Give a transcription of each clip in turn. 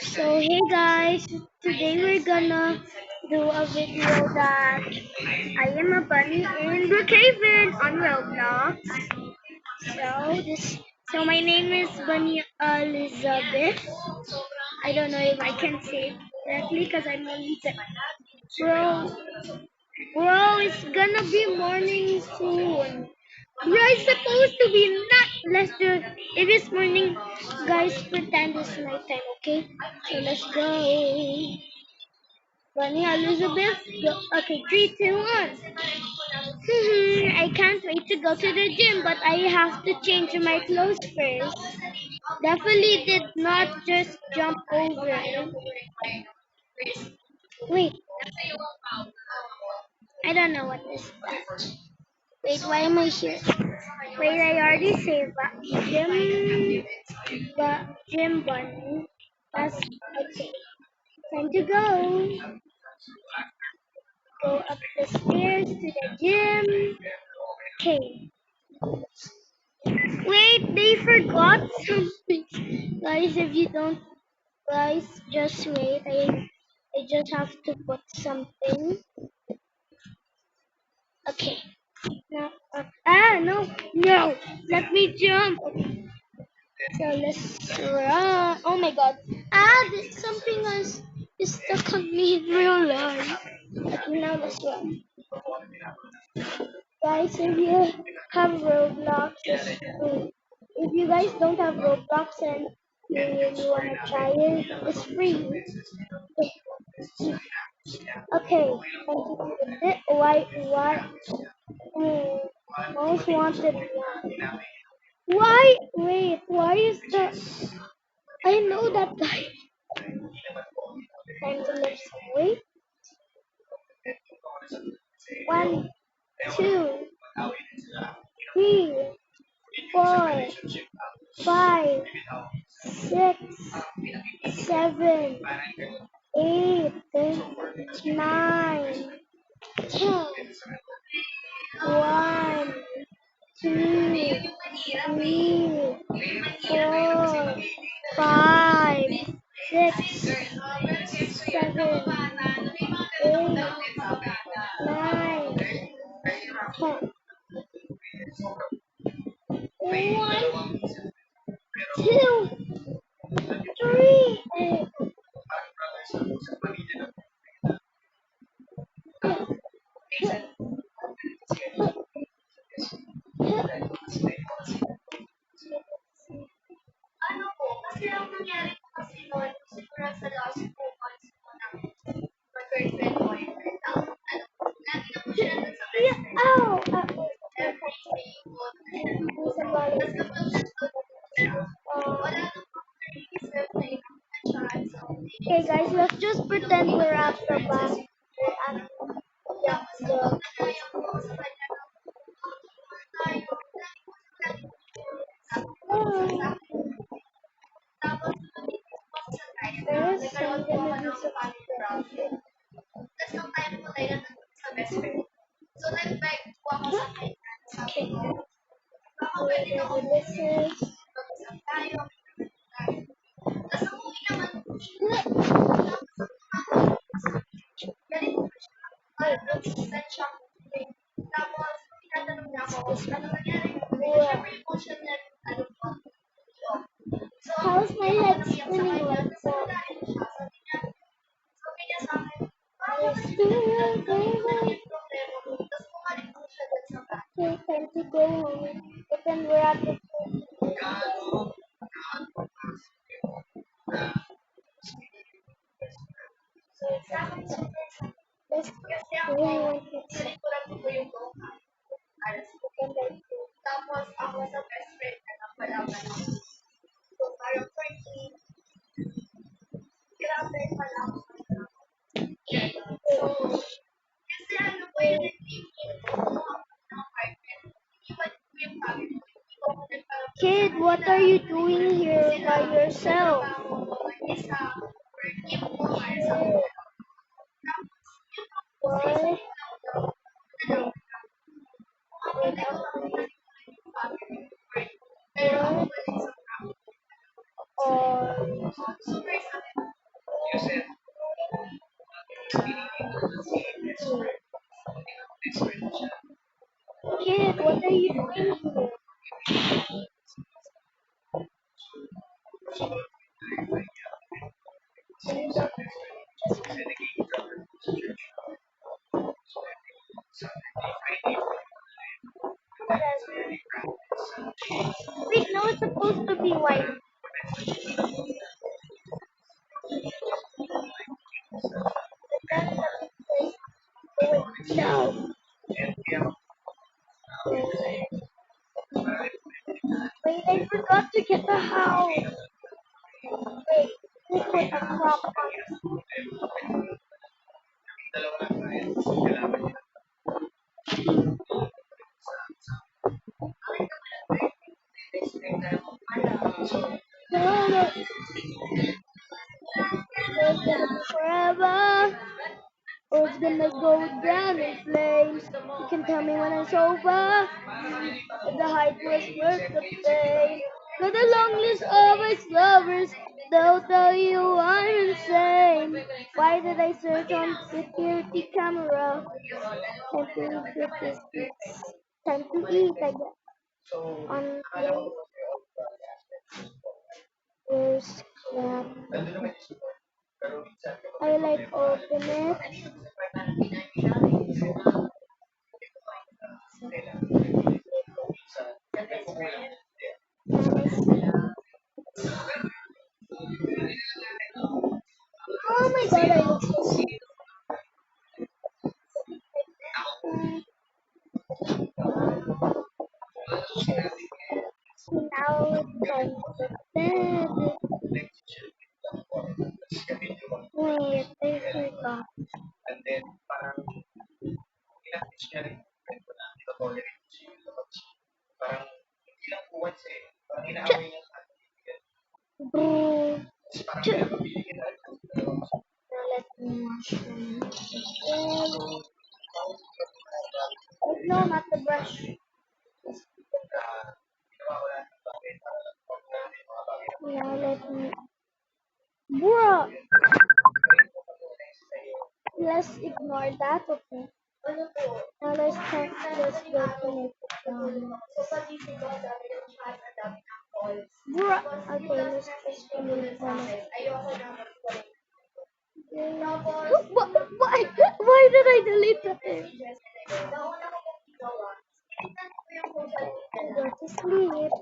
So hey guys, today we're gonna do a video that I am a bunny in Brookhaven on Roblox. So my name is Bunny Elizabeth. I don't know if I can say it correctly because I'm only bro. Bro, it's gonna be morning soon. Bro, it's supposed to be not less than it is morning. Guys, pretend it's nighttime, okay? So let's go. Bunny Elizabeth. Go. Okay, three, two, one. I can't wait to go to the gym, but I have to change my clothes first. Definitely did not just jump over. Wait, I don't know what is that. Wait, why am I here? Wait, I already saved that. Gym bunny. That's okay. Time to go. Go up the stairs to the gym. Okay. Wait, they forgot something. Guys, if you don't, guys, just wait. I just have to put something. Okay. No. No. No. Let me jump. Okay. So let's run. Oh my god. There's something else is stuck on me in real life. Okay, now let's run. Guys, if you have Roblox, if you guys don't have Roblox and you wanna try it, it's free. Okay, why, most wanted one. Why is the, I know that guy. Time to live some weight. One, two, three, four, five, six, seven, eight, nine, 10. One, two, three, four, five, six, seven, eight, nine, 10. One, two, three, yeah, ow! Okay, guys, let's just pretend we're at the back. We're at the, oh, there is something to be subscribed. Okay, whatever this is. Yeah. How's my head spinning like that? Yes, dear, baby. Okay, time to go home. But then we're at the, let's go. Kid, what are you doing here by yourself? Why? What? Or Kid, what are you doing here? Wait, no, it's supposed to be white. No. Wait, I forgot to get the house. Wait, we put a crop on. No, no, it's gonna be forever. Or it's gonna go down in flames. You can tell me when it's over. If the hype was worth the pain. Got a long list of ex-lovers. They'll tell you I'm insane. Why did I search on security camera? Time to get this. Time to eat, I guess. On there's crap. I like open it. Oh my god, I look so cute. Now it's time to bed. Wait, I forgot. Boo. Now let me wash them. No, not the brush. Now let me. Bruh! Let's ignore that, okay? Now let's go to make it Bruh! Okay, let's just delete one. Why? Why did I delete that? Go to sleep.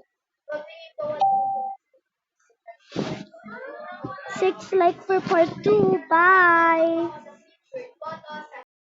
6 like for part 2. Bye.